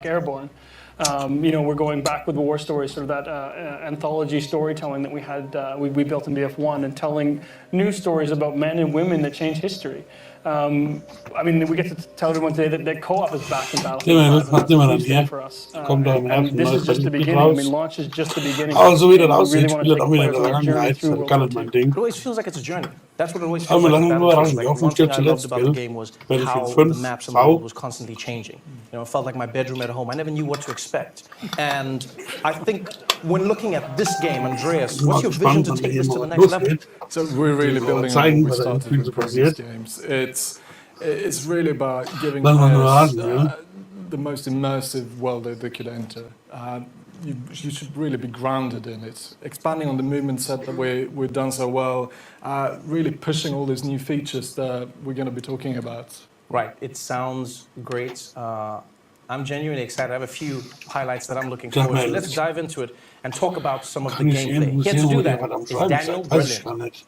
Airborne. We're going back with war stories, sort of that anthology storytelling that we had, we built in BF1, and telling new stories about men and women that change history. We get to tell everyone today that co-op is back in Battlefield 5, and that's a huge thing for us. And this is just the beginning. Launch is just the beginning. We really want to take players on a journey through World War II. It always feels like it's a journey. That's what it always feels like. One thing I loved about the game was how the maps and the world was constantly changing. It felt like my bedroom at home. I never knew what to expect. And I think when looking at this game, Andreas, what's your vision to take this to the next level? So we're really building on what we started with the previous games. It's really about giving players the most immersive world that they could enter. You should really be grounded in it. Expanding on the movement set that we've done so well, really pushing all these new features that we're going to be talking about. Right, it sounds great. I'm genuinely excited. I have a few highlights that I'm looking forward to. Let's dive into it and talk about some of the gameplay. Here to do that is Daniel Brilliant.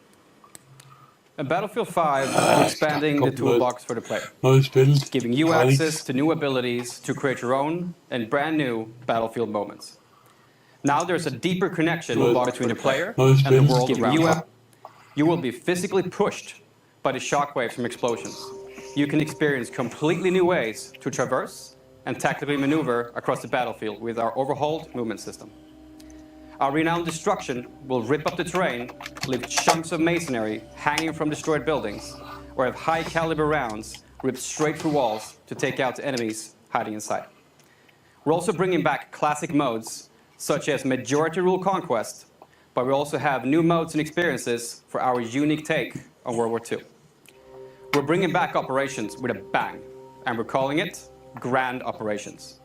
In Battlefield 5, we're expanding the toolbox for the player, giving you access to new abilities to create your own and brand new Battlefield moments. Now there's a deeper connection between the player and the world around you. You will be physically pushed by the shockwaves from explosions. You can experience completely new ways to traverse and tactically maneuver across the battlefield with our overhauled movement system. Our renowned destruction will rip up the terrain, leave chunks of masonry hanging from destroyed buildings, or have high-caliber rounds ripped straight through walls to take out enemies hiding inside. We're also bringing back classic modes, such as Majority Rule Conquest, but we also have new modes and experiences for our unique take on World War II. We're bringing back operations with a bang, and we're calling it Grand Operations.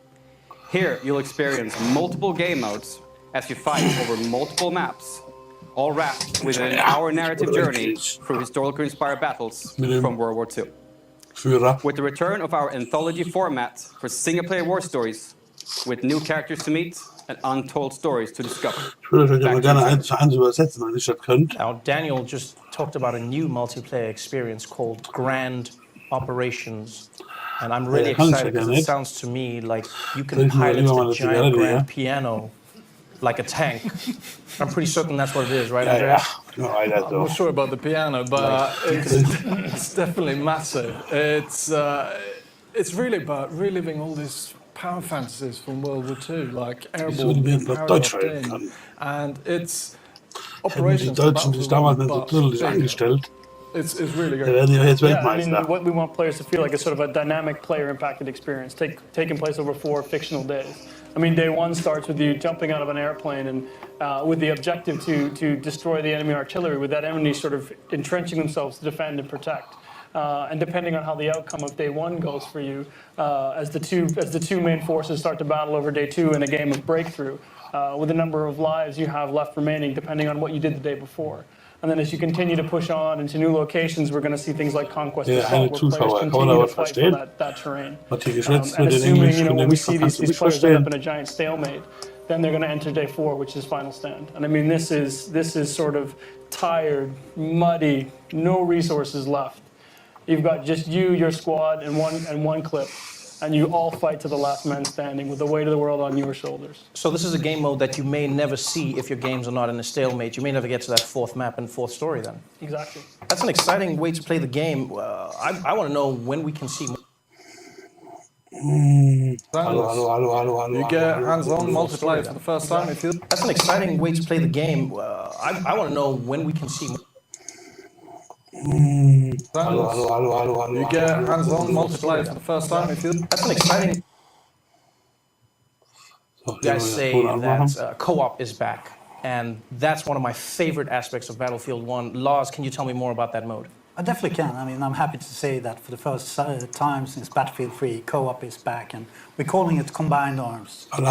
Here, you'll experience multiple game modes as you fight over multiple maps, all wrapped within our narrative journey through historically inspired battles from World War II. With the return of our anthology format for single-player war stories, with new characters to meet and untold stories to discover. Now, Daniel just talked about a new multiplayer experience called Grand Operations. And I'm really excited because it sounds to me like you can pilot the giant grand piano like a tank. I'm pretty certain that's what it is, right, Andreas? I'm not sure about the piano, but it's definitely massive. It's really about reliving all these power fantasies from World War II, like Airborne, being powered up in, and it's operations. It's really good. What we want players to feel like is sort of a dynamic player-impacted experience, taking place over 4 fictional days. Day one starts with you jumping out of an airplane and with the objective to destroy the enemy artillery, with that enemy sort of entrenching themselves to defend and protect. And depending on how the outcome of day one goes for you, as the two main forces start to battle over day two in a game of breakthrough, with the number of lives you have left remaining, depending on what you did the day before. And then as you continue to push on into new locations, we're going to see things like Conquest Assault, where players continue to fight for that terrain. And assuming, when we see these players end up in a giant stalemate, then they're going to enter day 4, which is Final Stand. And this is sort of tired, muddy, no resources left. You've got just you, your squad, and one clip, and you all fight to the last man standing with the weight of the world on your shoulders. So this is a game mode that you may never see if your games are not in a stalemate. You may never get to that 4th map and 4th story then. Exactly. That's an exciting way to play the game. I want to know when we can see more. You get hands-on multiplayer for the first time. That's an exciting way to play the game. I want to know when we can see more. You get hands-on multiplayer for the first time. That's an exciting. You guys say that co-op is back, and that's one of my favorite aspects of Battlefield 1. Lars, can you tell me more about that mode? I definitely can. I'm happy to say that for the first time since Battlefield 3, co-op is back, and we're calling it Combined Arms. And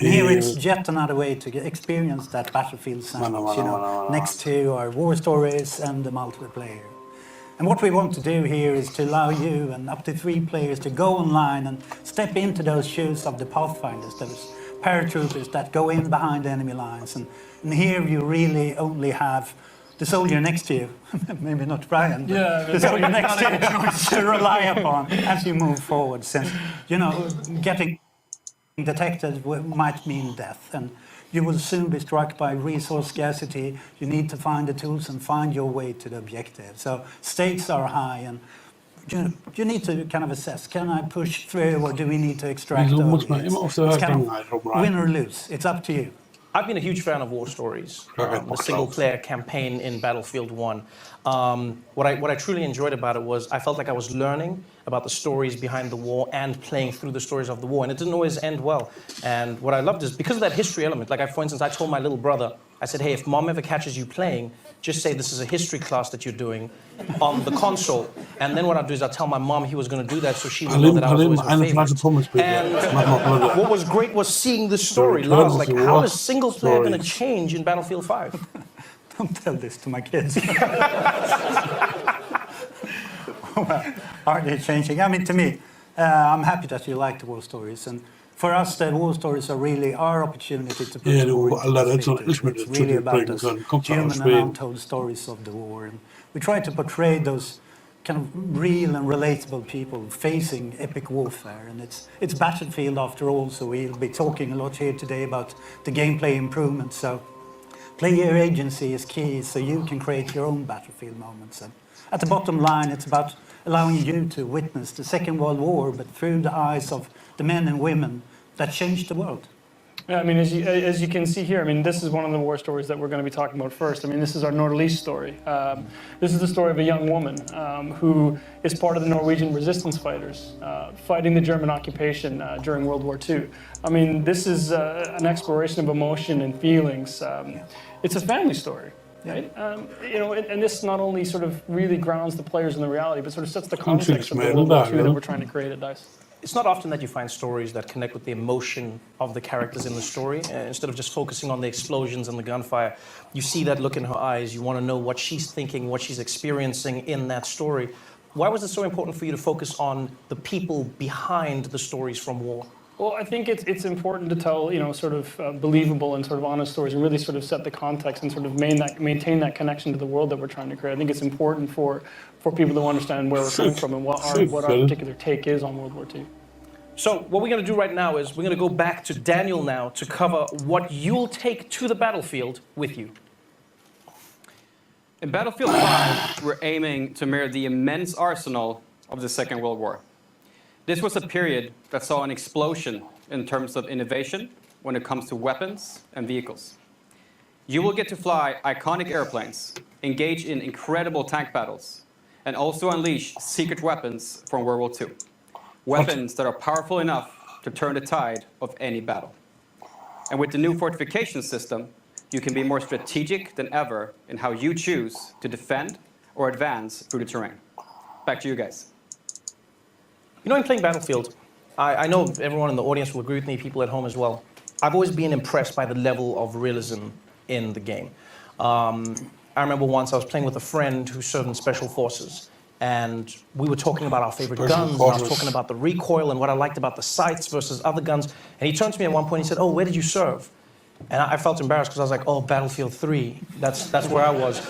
here it's yet another way to experience that Battlefield sound, next to our war stories and the multiplayer. And what we want to do here is to allow you and up to 3 players to go online and step into those shoes of the Pathfinders, those paratroopers that go in behind enemy lines. And here you really only have the soldier next to you, maybe not Brian, but the soldier next to you to rely upon as you move forward, since, getting detected might mean death, and you will soon be struck by resource scarcity. You need to find the tools and find your way to the objective. So stakes are high, and you need to kind of assess, can I push through or do we need to extract early? It's kind of win or lose. It's up to you. I've been a huge fan of war stories, the single-player campaign in Battlefield 1. What I truly enjoyed about it was I felt like I was learning about the stories behind the war and playing through the stories of the war, and it didn't always end well. And what I loved is, because of that history element, like for instance, I told my little brother, I said, hey, if mom ever catches you playing, just say this is a history class that you're doing on the console. And then what I'd do is I'd tell my mom he was going to do that so she would know that I was always her favorite. And what was great was seeing the story. Lars, like, how is single player going to change in Battlefield 5? Don't tell this to my kids. Well, are they changing? I mean, to me, I'm happy that you like the war stories. And for us, the war stories are really our opportunity to put war into perspective. It's really about those human and untold stories of the war. And we try to portray those kind of real and relatable people facing epic warfare. And it's Battlefield after all, so we'll be talking a lot here today about the gameplay improvements. So player agency is key, so you can create your own Battlefield moments. And at the bottom line, it's about allowing you to witness the Second World War, but through the eyes of the men and women that changed the world. Yeah, I mean, as you can see here, I mean, this is one of the war stories that we're going to be talking about first. I mean, this is our Nordlys story. This is the story of a young woman who is part of the Norwegian resistance fighters fighting the German occupation during World War II. I mean, this is an exploration of emotion and feelings. It's a family story. Right? You know, and this not only sort of really grounds the players in the reality, but sort of sets the context of the World War II that we're trying to create at DICE. It's not often that you find stories that connect with the emotion of the characters in the story. Instead of just focusing on the explosions and the gunfire, you see that look in her eyes. You want to know what she's thinking, what she's experiencing in that story. Why was it so important for you to focus on the people behind the stories from war? Well, I think it's important to tell, you know, sort of believable and sort of honest stories and really sort of set the context and sort of maintain that connection to the world that we're trying to create. I think it's important for people to understand where we're coming from and what our particular take is on World War II. So what we're going to do right now is we're going to go back to Daniel now to cover what you'll take to the battlefield with you. In Battlefield 5, we're aiming to mirror the immense arsenal of the Second World War. This was a period that saw an explosion in terms of innovation when it comes to weapons and vehicles. You will get to fly iconic airplanes, engage in incredible tank battles, and also unleash secret weapons from World War II. Weapons that are powerful enough to turn the tide of any battle. And with the new fortification system, you can be more strategic than ever in how you choose to defend or advance through the terrain. Back to you guys. You know, in playing Battlefield, I know everyone in the audience will agree with me, people at home as well. I've always been impressed by the level of realism in the game. I remember once I was playing with a friend who served in Special Forces, and we were talking about our favorite guns, and I was talking about the recoil and what I liked about the sights versus other guns. And he turned to me at one point and he said, "Oh, where did you serve?" And I felt embarrassed because I was like, "Oh, Battlefield 3, that's where I was."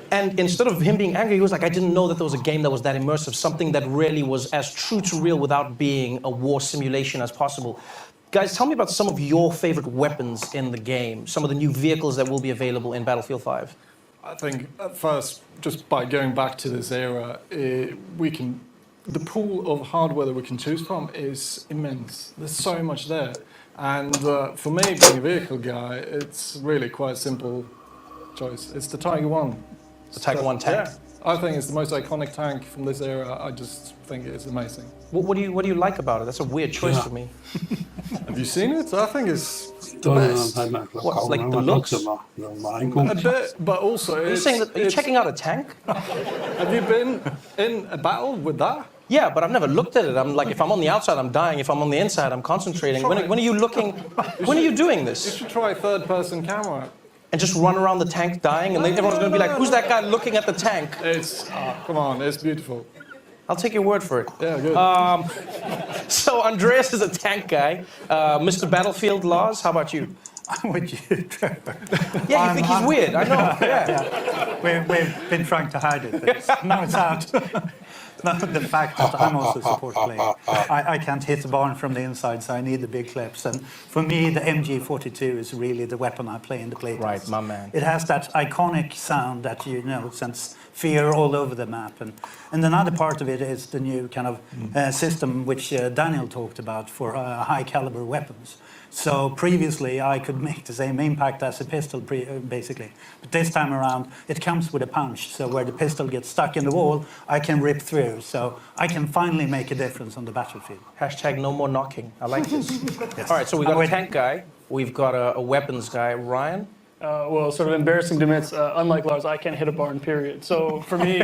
And instead of him being angry, he was like, "I didn't know that there was a game that was that immersive, something that really was as true to real without being a war simulation as possible." Guys, tell me about some of your favorite weapons in the game, some of the new vehicles that will be available in Battlefield 5. I think at first, just by going back to this era, the pool of hardware that we can choose from is immense. There's so much there. And for me, being a vehicle guy, it's really quite a simple choice. It's the Tiger 1. The Tiger 1 tank? Yeah, I think it's the most iconic tank from this era. I just think it's amazing. What do you like about it? That's a weird choice for me. Have you seen it? I think it's the best. What's like the looks? A bit, but also Are you saying that, are you checking out a tank? Have you been in a battle with that? Yeah, but I've never looked at it. I'm like, if I'm on the outside, I'm dying. If I'm on the inside, I'm concentrating. When are you looking? When are you doing You this? should try third-person camera. And just run around the tank dying, and then everyone's going to be like, "Who's that guy looking at the tank?" It's come on, it's beautiful. I'll take your word for it. Yeah, good. So Andreas is a tank guy. Mr. Battlefield, Lars, how about you? I'm with you, Trevor. Yeah, you think he's weird. I know. Yeah. We've been trying to hide it, but now it's out. The fact that I'm also a support player. I can't hit the barn from the inside, so I need the big clips. And for me, the MG42 is really the weapon I play in the playtest. Right, my man. It has that iconic sound that, sends fear all over the map. And another part of it is the new kind of system which Daniel talked about for high caliber weapons. So previously I could make the same impact as a pistol, basically. But this time around, it comes with a punch. So where the pistol gets stuck in the wall, I can rip through. So I can finally make a difference on the battlefield. Hashtag no more knocking. I like this. Yes. All right, so we've got a tank guy. We've got a weapons guy. Ryan? Well, sort of embarrassing to admit, unlike Lars, I can't hit a barn, period. So for me,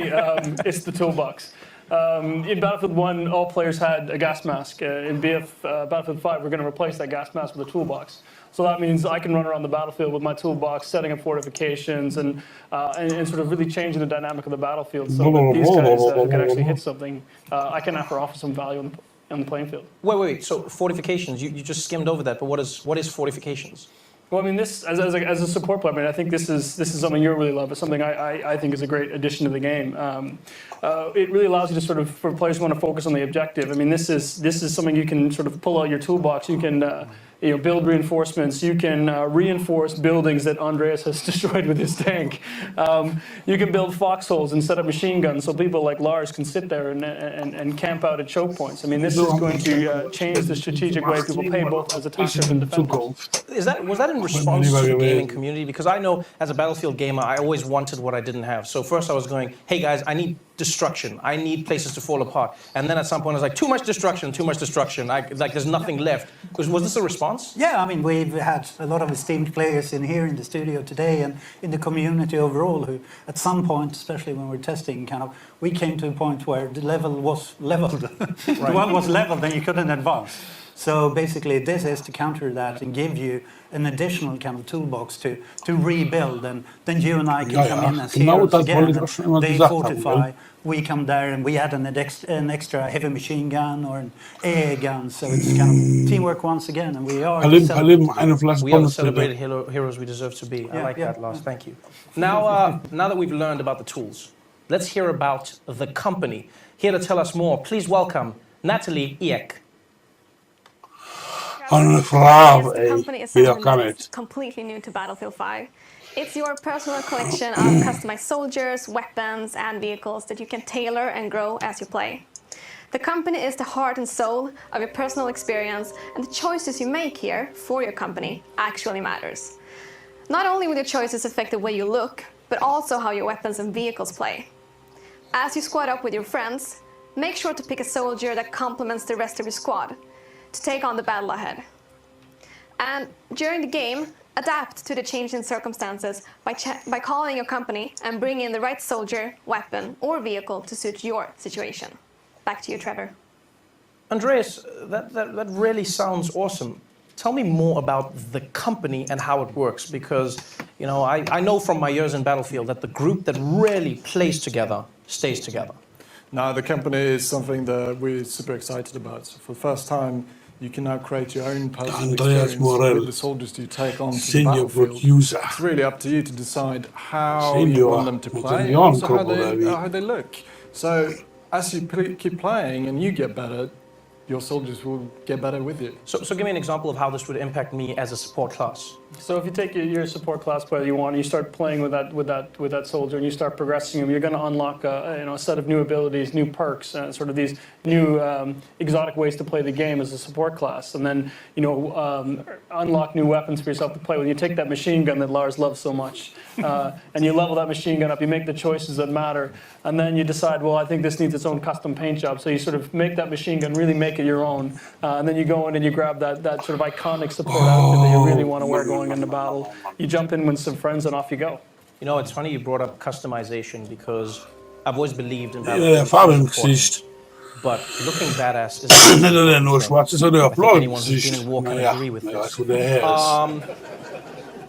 it's the toolbox. In Battlefield 1, all players had a gas mask. In Battlefield 5, we're going to replace that gas mask with a toolbox. So that means I can run around the battlefield with my toolbox, setting up fortifications, and sort of really changing the dynamic of the battlefield. So that these guys who can actually hit something, I can offer some value on the playing field. Wait. So fortifications, you just skimmed over that, but what is fortifications? Well, I mean, this as a support player, I mean, I think this is something you really love. It's something I think is a great addition to the game. It really allows you to sort of, for players who want to focus on the objective. I mean, this is something you can sort of pull out your toolbox. You can build reinforcements. You can reinforce buildings that Andreas has destroyed with his tank. You can build foxholes and set up machine guns so people like Lars can sit there and camp out at choke points. I mean, this is going to change the strategic way people play both as attackers and defenders. Was that in response to the gaming community? Because I know as a Battlefield gamer, I always wanted what I didn't have. So first I was going, hey guys, I need destruction. I need places to fall apart. And then at some point I was like, too much destruction. There's nothing left. Was this a response? Yeah, I mean, we've had a lot of esteemed players in here in the studio today and in the community overall who at some point, especially when we're testing, we came to a point where the level was leveled. The one was leveled and you couldn't advance. So basically this is to counter that and give you an additional kind of toolbox to rebuild, and then you and I can come in as heroes again. They fortify, we come there and we add an extra heavy machine gun or an air gun, so it's kind of teamwork once again, and we are the celebrated heroes we deserve to be. I like that, Lars. Thank you. Now that we've learned about the tools, let's hear about the company. Here to tell us more, please welcome Natalie Ek. The company is something that is completely new to Battlefield 5. It's your personal collection of customized soldiers, weapons, and vehicles that you can tailor and grow as you play. The company is the heart and soul of your personal experience, and the choices you make here for your company actually matters. Not only will your choices affect the way you look, but also how your weapons and vehicles play. As you squad up with your friends, make sure to pick a soldier that complements the rest of your squad to take on the battle ahead. And during the game, adapt to the changing circumstances by calling your company and bring in the right soldier, weapon, or vehicle to suit your situation. Back to you, Trevor. Andreas, that really sounds awesome. Tell me more about the company and how it works, because I know from my years in Battlefield that the group that really plays together stays together. Now, the company is something that we're super excited about. So for the first time, you can now create your own personal experience with the soldiers you take on to the battlefield. It's really up to you to decide how you want them to play and also how they look. So as you keep playing and you get better, your soldiers will get better with you. So give me an example of how this would impact me as a support class. So if you take your support class player you start playing with that soldier and you start progressing him, you're going to unlock a set of new abilities, new perks, sort of these new exotic ways to play the game as a support class, and then unlock new weapons for yourself to play with. You take that machine gun that Lars loves so much, and you level that machine gun up. You make the choices that matter, and then you decide, well, I think this needs its own custom paint job. So you sort of make that machine gun, really make it your own, and then you go in and you grab that sort of iconic support outfit that you really want to wear going into battle. You jump in with some friends and off you go. It's funny you brought up customization, because I've always believed in Battlefield. But looking badass is anyone who's been in war can agree with this.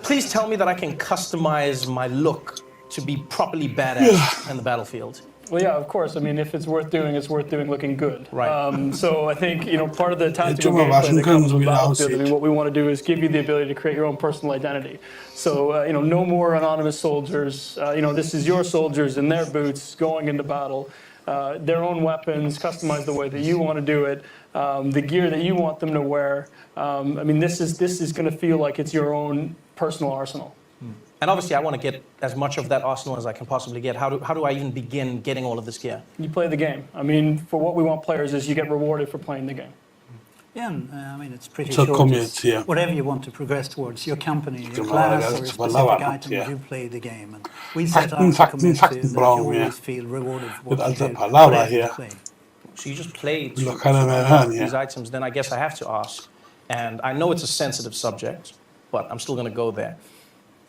Please tell me that I can customize my look to be properly badass in the battlefield. Well, yeah, of course. I mean, if it's worth doing looking good. Right. So I think, part of the tactical gameplay that comes with Battlefield, what we want to do is give you the ability to create your own personal identity. So, no more anonymous soldiers. This is your soldiers in their boots going into battle. their own weapons, customized the way that you want to do it, the gear that you want them to wear. I mean, this is going to feel like it's your own personal arsenal. And obviously, I want to get as much of that arsenal as I can possibly get. How do I even begin getting all of this gear? You play the game. I mean, for what we want players is you get rewarded for playing the game. Yeah, and, I mean, it's pretty short. It's whatever you want to progress towards, your company, your class, or a specific item, you play the game. And we set out to commit to that you always feel rewarded for what you do, whatever you play. So you just play these items, then I guess I have to ask, and I know it's a sensitive subject, but I'm still going to go there.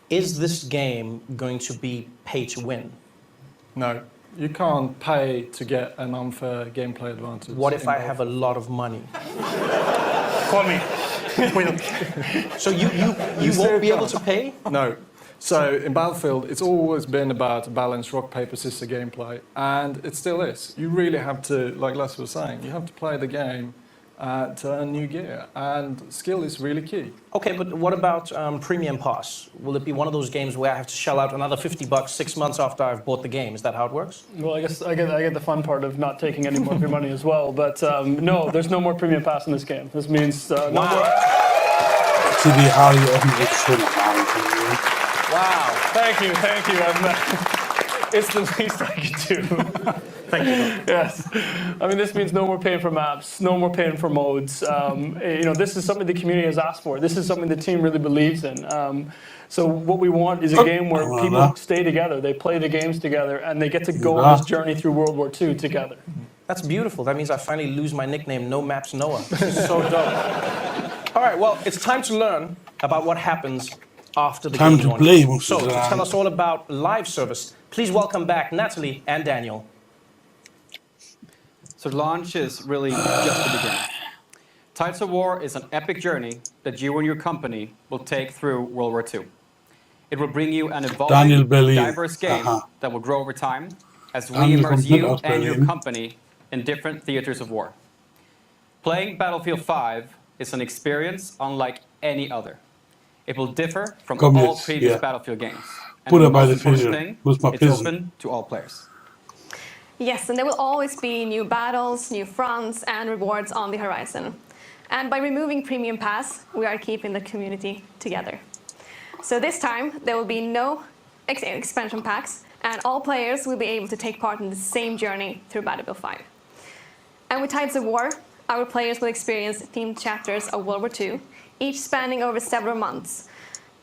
Is this game going to be pay to win? No. You can't pay to get an unfair gameplay advantage. What if I have a lot of money? Call me. So you won't be able to pay? No. So in Battlefield, it's always been about a balanced rock, paper, scissors gameplay, and it still is. You really have to, like Les was saying, you have to play the game to earn new gear, and skill is really key. Okay, but what about Premium Pass? Will it be one of those games where I have to shell out another $50 6 months after I've bought the game? Is that how it works? Well, I guess I get the fun part of not taking any more of your money as well. But no, there's no more Premium Pass in this game. This means no more. Wow, thank you. It's the least I can do. Thank you. Yes. I mean, this means no more paying for maps, no more paying for modes. This is something the community has asked for. This is something the team really believes in. So what we want is a game where people stay together, they play the games together, and they get to go on this journey through World War II together. That's beautiful. That means I finally lose my nickname, No Maps Noah. This is so dope. All right, well, it's time to learn about what happens after the game launches. So to tell us all about live service, please welcome back Natalie and Daniel. So launch is really just the beginning. Tides of War is an epic journey that you and your company will take through World War II. It will bring you an evolving, diverse game that will grow over time as we immerse you and your company in different theaters of war. Playing Battlefield 5 is an experience unlike any other. It will differ from all previous Battlefield games. And the most important thing, it's open to all players. Yes, and there will always be new battles, new fronts, and rewards on the horizon. And by removing Premium Pass, we are keeping the community together. So this time, there will be no expansion packs, and all players will be able to take part in the same journey through Battlefield 5. And with Tides of War, our players will experience themed chapters of World War II, each spanning over several months.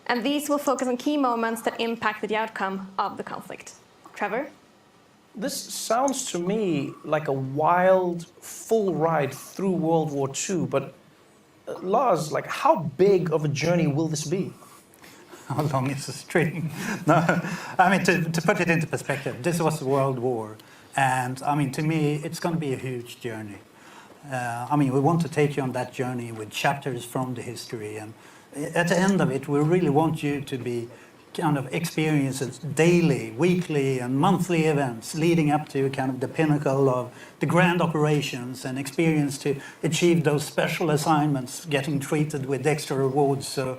And these will focus on key moments that impacted the outcome of the conflict. Trevor? This sounds to me like a wild, full ride through World War II, but Lars, like, how big of a journey will this be? How long is the string? No, I mean, to put it into perspective, this was a world war, and I mean, to me, it's going to be a huge journey. I mean, we want to take you on that journey with chapters from the history, and at the end of it, we really want you to be kind of experiences daily, weekly, and monthly events leading up to kind of the pinnacle of the grand operations and experience to achieve those special assignments, getting treated with extra rewards. So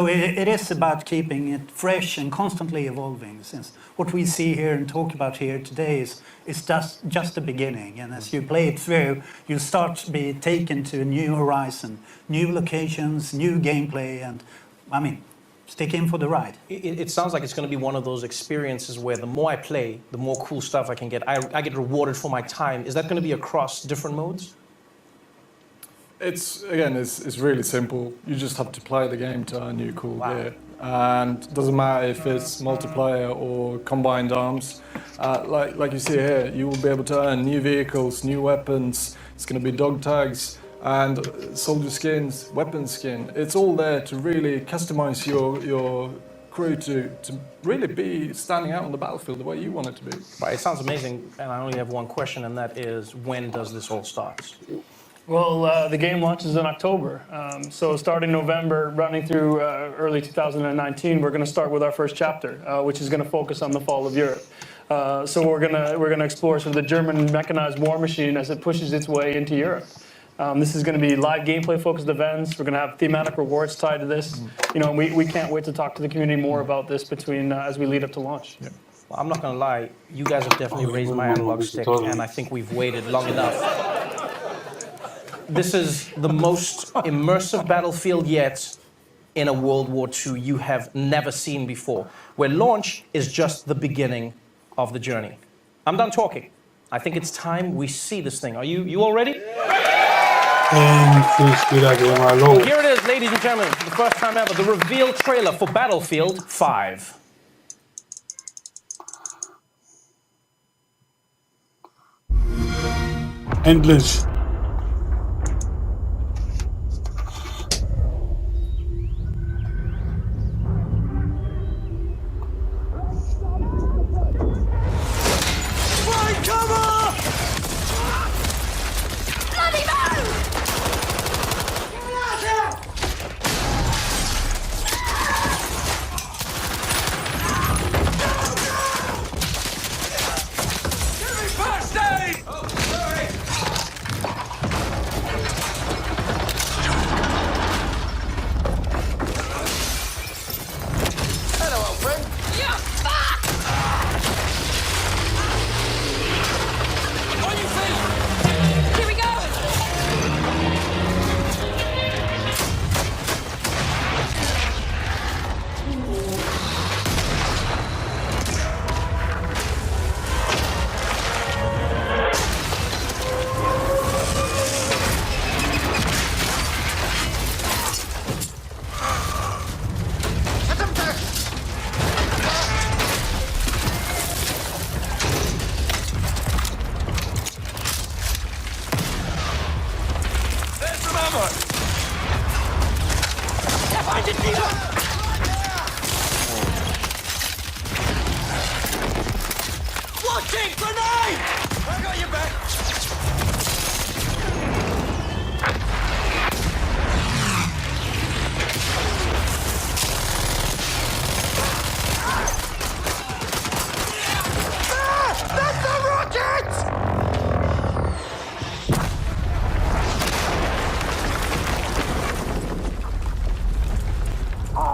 it is about keeping it fresh and constantly evolving, since what we see here and talk about here today is just the beginning. And as you play it through, you start to be taken to a new horizon, new locations, new gameplay, and I mean, stick in for the ride. It sounds like it's going to be one of those experiences where the more I play, the more cool stuff I can get. I get rewarded for my time. Is that going to be across different modes? It's really simple. You just have to play the game to earn new cool gear. And it doesn't matter if it's multiplayer or combined arms. Like you see here, you will be able to earn new vehicles, new weapons. It's going to be dog tags and soldier skins, weapon skin. It's all there to really customize your crew to really be standing out on the battlefield the way you want it to be. Right, it sounds amazing, and I only have one question, and that is, when does this all start? Well, the game launches in October. So starting November, running through early 2019, we're going to start with our first chapter, which is going to focus on the fall of Europe. So we're going to explore sort of the German mechanized war machine as it pushes its way into Europe. This is going to be live gameplay-focused events. We're going to have thematic rewards tied to this. You know, we can't wait to talk to the community more about this as we lead up to launch. Yeah. Well, I'm not going to lie, you guys have definitely raised my analog stick, and I think we've waited long enough. This is the most immersive battlefield yet in a World War II you have never seen before, where launch is just the beginning of the journey. I'm done talking. I think it's time we see this thing. Are you all ready? Well, here it is, ladies and gentlemen, for the first time ever, the reveal trailer for Battlefield 5. Endlich.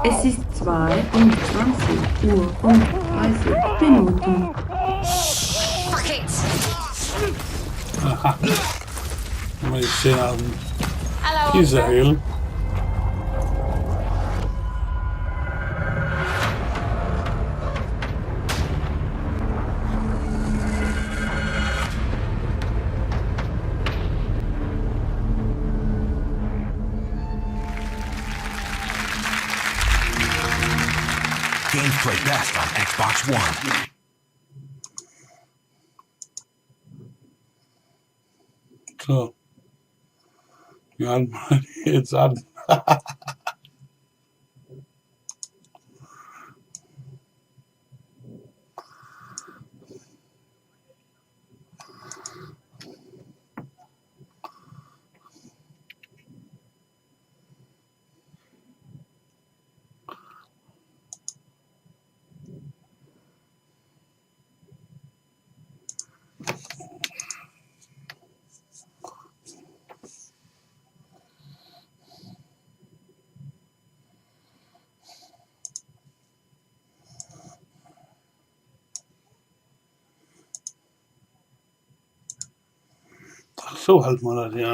Es ist 22 Uhr und 30 Minuten. Fuck it! Maar ik zie aan Hello, Israël. Games play best on Xbox One. So. Ja, jetzt an. So halt mal das, ja.